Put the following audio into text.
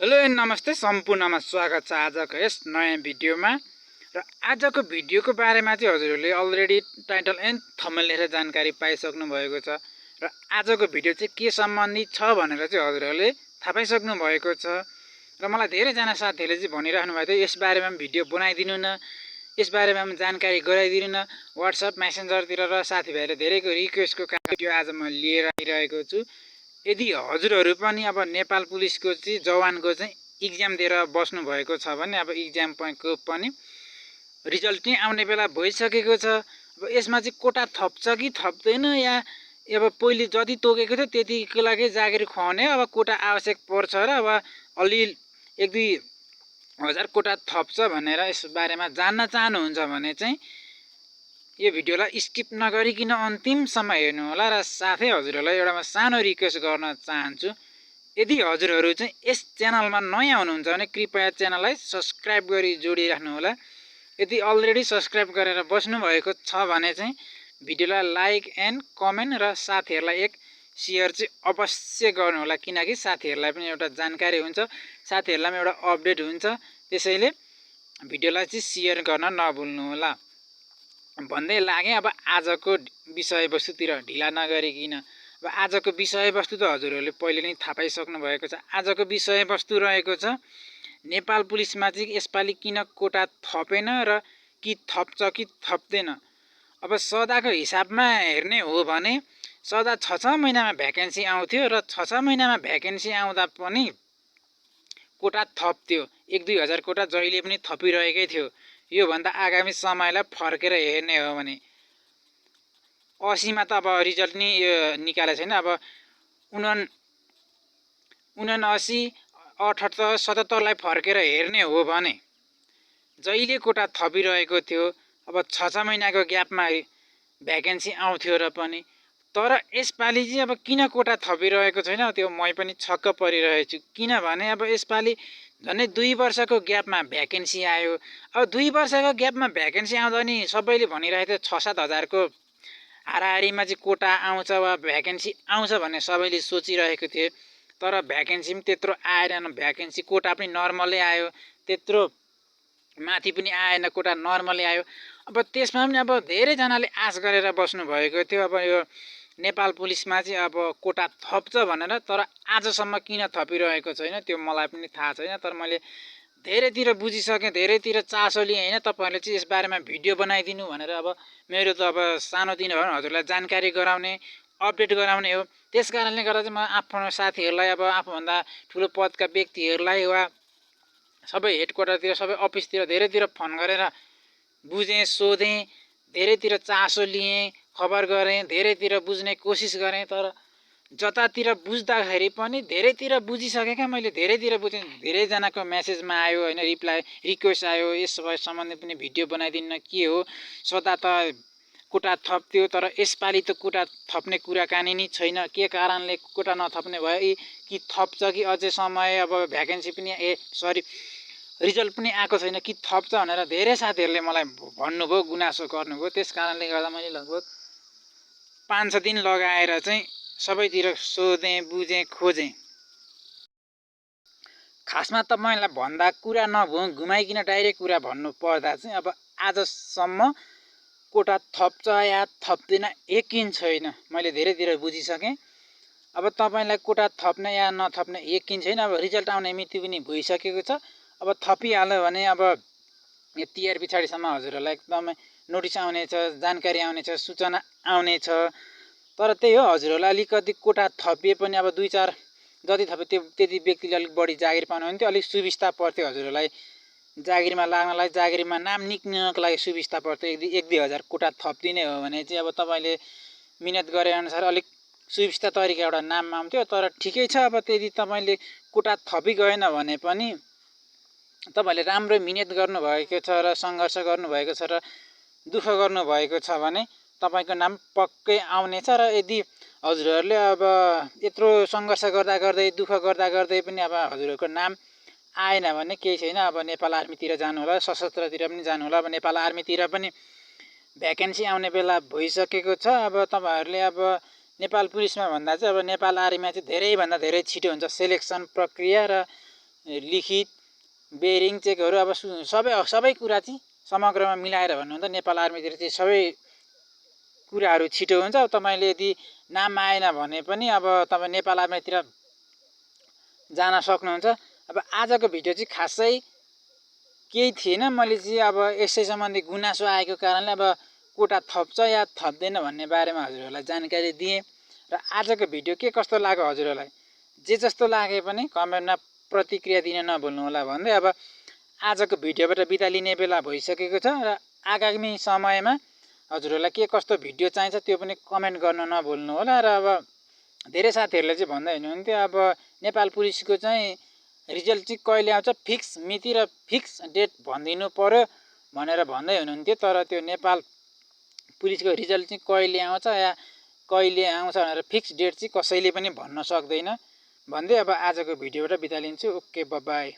Hello and नमस्ते, सम्पूर्णमा स्वागत छ आजको यस नयाँ भिडियोमा। र आजको भिडियोको बारेमा चाहिँ हजुरहरूले अलरेडी टाइटल एन्ड थम्बनेल हेरेर जानकारी पाइसक्नु भएको छ। र आजको भिडियो चाहिँ के सम्बन्धित छ भनेर चाहिँ हजुरहरूले थाहा पाइसक्नु भएको छ। र मलाई धेरैजना साथीहरूले चाहिँ भनिराख्नु भएको थियो, यस बारेमा पनि भिडियो बनाइदिनु न, यस बारेमा पनि जानकारी गराइदिनु न। वाट्सएप मेसेन्जरतिर र साथीभाइले धेरैको रिक्वेस्टको कारण भिडियो आज म लिएर आइरहेको छु। यदि हजुरहरू पनि अब नेपाल पुलिसको चाहिँ जवानको चाहिँ इक्जाम दिएर बस्नु भएको छ भने अब इक्जामको पनि रिजल्ट चाहिँ आउने बेला भइसकेको छ। अब यसमा चाहिँ कोटा थप्छ कि थप्दैन, या अब पहिले जति तोकेको थियो त्यतिको लागि जागिर खुवाउने अब कोटा आवश्यक पर्छ र अब अलि 1-2 हजार कोटा थप्छ भनेर यस बारेमा जान्न चाहनुहुन्छ भने चाहिँ यो भिडियोलाई स्किप नगरिकन अन्तिमसम्म हेर्नु होला। र साथै हजुरहरूलाई एउटा म सानो रिक्वेस्ट गर्न चाहन्छु, यदि हजुरहरू चाहिँ यस च्यानलमा नयाँ हुनुहुन्छ भने कृपया च्यानललाई सब्सक्राइब गरी जोडिराख्नु होला। यदि अलरेडी सब्सक्राइब गरेर बस्नु भएको छ भने चाहिँ भिडियोलाई लाइक एन्ड कमेन्ट र साथीहरूलाई एक सेयर चाहिँ अवश्य गर्नु होला, किनकि साथीहरूलाई पनि एउटा जानकारी हुन्छ, साथीहरूलाई पनि एउटा अपडेट हुन्छ। त्यसैले भिडियोलाई चाहिँ सेयर गर्न नभुल्नु होला भन्दै लागे। अब आजको विषयवस्तुतिर ढिला नगरिकन, अब आजको विषयवस्तु त हजुरहरूले पहिले नै थाहा पाइसक्नु भएको छ। आजको विषयवस्तु रहेको छ नेपाल पुलिसमा चाहिँ यसपालि किन कोटा थपेन र कि थप्छ कि थप्दैन। अब सदाको हिसाबमा हेर्ने हो भने सदा 6-6 महिनामा भ्याकेन्सी आउँथ्यो र 6-6 महिनामा भ्याकेन्सी आउँदा पनि कोटा थप्थ्यो। 1-2 हजार कोटा जहिले पनि थपिरहेकै थियो। योभन्दा आगामी समयलाई फर्केर हेर्ने हो भने 80मा त अब रिजल्ट नि निकालेको छैन। अब 79, 78, 77लाई फर्केर हेर्ने हो भने जहिले कोटा थपिरहेको थियो। अब 6-6 महिनाको ग्यापमा भ्याकेन्सी आउँथ्यो र पनि, तर यसपालि चाहिँ अब किन कोटा थपिरहेको छैन त्यो मै पनि छक्क परिरहेको छु। किनभने अब यसपालि झन्डै 2 वर्षको ग्यापमा भ्याकेन्सी आयो। अब 2 वर्षको ग्यापमा भ्याकेन्सी आउँदा नि सबैले भनिरहेको थियो 6-7 हजारको हाराहारीमा चाहिँ कोटा आउँछ वा भ्याकेन्सी आउँछ भन्ने सबैले सोचिरहेको थिए। तर भ्याकेन्सी पनि त्यत्रो आएन, भ्याकेन्सी कोटा पनि नर्मलै आयो, त्यत्रो माथि पनि आएन, कोटा नर्मलै आयो। अब त्यसमा पनि अब धेरैजनाले आश गरेर बस्नु भएको थियो अब यो नेपाल पुलिसमा चाहिँ अब कोटा थप्छ भनेर, तर आजसम्म किन थपिरहेको छैन त्यो मलाई पनि थाहा छैन। तर मैले धेरैतिर बुझिसकेँ, धेरैतिर चासो लिएँ होइन, तपाईँहरूले चाहिँ यस बारेमा भिडियो बनाइदिनु भनेर। अब मेरो त अब सानोतिनो हो हजुरलाई जानकारी गराउने, अपडेट गराउने हो। त्यस कारणले गर्दा चाहिँ म आफ्नो साथीहरूलाई, अब आफूभन्दा ठुलो पदका व्यक्तिहरूलाई वा सबै हेडक्वार्टरतिर, सबै अफिसतिर धेरैतिर फोन गरेर बुझेँ, सोधेँ, धेरैतिर चासो लिएँ, खबर गरेँ, धेरैतिर बुझ्ने कोसिस गरेँ। तर जतातिर बुझ्दाखेरि पनि धेरैतिर बुझिसकेँ मैले धेरैतिर बुझेँ। धेरैजनाको मेसेजमा आयो होइन, रिप्लाई रिक्वेस्ट आयो, यस सम्बन्धी पनि भिडियो बनाइदिन्न, के हो सदा त कोटा थप्थ्यो तर यसपालि त कोटा थप्ने कुराकानी नै छैन, के कारणले कोटा नथप्ने भयो कि थप्छ कि अझै समय, अब भ्याकेन्सी पनि रिजल्ट पनि आएको छैन कि थप्छ भनेर धेरै साथीहरूले मलाई भन्नुभयो, गुनासो गर्नुभयो। त्यस कारणले गर्दा मैले लगभग 5-6 दिन लगाएर चाहिँ सबैतिर सोधेँ, बुझेँ, खोजेँ। खासमा तपाईँलाई भन्दा कुरा घुमाइकन डाइरेक्ट कुरा भन्नु पर्दा चाहिँ अब आजसम्म कोटा थप्छ या थप्दैन यकिन छैन। मैले धेरैतिर बुझिसकेँ। अब तपाईँलाई कोटा थप्ने या नथप्ने यकिन छैन। अब रिजल्ट आउने मिति पनि भइसकेको छ। अब थपिहाल्यो भने अब यो 13 पछाडिसम्म हजुरहरूलाई एकदमै नोटिस आउनेछ, जानकारी आउनेछ, सूचना आउनेछ। तर त्यही हो, हजुरहरूलाई अलिकति कोटा थपिए पनि अब 2-4 जति थप्यो त्यति व्यक्तिले अलिक बढी जागिर पाउनु भने त्यो अलिक सुविस्ता पर्थ्यो हजुरहरूलाई जागिरमा लाग्नलाई, जागिरमा नाम निक्लिनको लागि सुविस्ता पर्थ्यो। 1-2 हजार कोटा थपिदिने हो भने चाहिँ अब तपाईँले मिहिनेत गरे अनुसार अलिक सुविस्ता तरिका एउटा नाम आउँथ्यो। तर ठिकै छ, अब त्यदि तपाईँले कोटा थपि गएन भने पनि तपाईँले राम्रो मिहिनेत गर्नुभएको छ र सङ्घर्ष गर्नुभएको छ र दुःख गर्नुभएको छ भने तपाईँको नाम पक्कै आउनेछ। र यदि हजुरहरूले अब यत्रो सङ्घर्ष गर्दा गर्दै, दुःख गर्दा गर्दै पनि अब हजुरहरूको नाम आएन भने केही छैन। अब नेपाल आर्मीतिर जानु होला, सशस्त्रतिर पनि जानु होला। अब नेपाल आर्मीतिर पनि भ्याकेन्सी आउने बेला भइसकेको छ। अब तपाईँहरूले अब नेपाल पुलिसमा भन्दा चाहिँ अब नेपाल आर्मीमा चाहिँ धेरैभन्दा धेरै छिटो हुन्छ सेलेक्सन प्रक्रिया। र लिखित बेरिङ चेकहरू अब सबै कुरा चाहिँ समग्रमा मिलाएर भन्नु हो भने त नेपाल आर्मीतिर चाहिँ सबै कुराहरू छिटो हुन्छ। तपाईँले यदि नाम आएन भने पनि अब तपाईँ नेपाल आर्मीतिर जान सक्नुहुन्छ। अब आजको भिडियो चाहिँ खासै केही थिएन, मैले चाहिँ अब यसै सम्बन्धी गुनासो आएको कारणले अब कोटा थप्छ या थप्दैन भन्ने बारेमा हजुरहरूलाई जानकारी दिएँ। र आजको भिडियो के कस्तो लाग्यो हजुरहरूलाई, जे जस्तो लागे पनि कमेन्टमा प्रतिक्रिया दिन नभुल्नु होला भन्दै अब आजको भिडियोबाट बिदा लिने बेला भइसकेको छ। र आगामी समयमा हजुरहरूलाई के कस्तो भिडियो चाहिन्छ त्यो पनि कमेन्ट गर्न नभुल्नु होला। र अब धेरै साथीहरूले चाहिँ भन्दै हुनुहुन्थ्यो अब नेपाल पुलिसको चाहिँ रिजल्ट चाहिँ कहिले आउँछ, फिक्स मिति र फिक्स डेट भनिदिनु पर्यो भनेर भन्दै हुनुहुन्थ्यो। तर त्यो नेपाल पुलिसको रिजल्ट चाहिँ कहिले आउँछ या कहिले आउँछ भनेर फिक्स डेट चाहिँ कसैले पनि भन्न सक्दैन भन्दै अब आजको भिडियोबाट बिदा लिन्छु। Okay, by.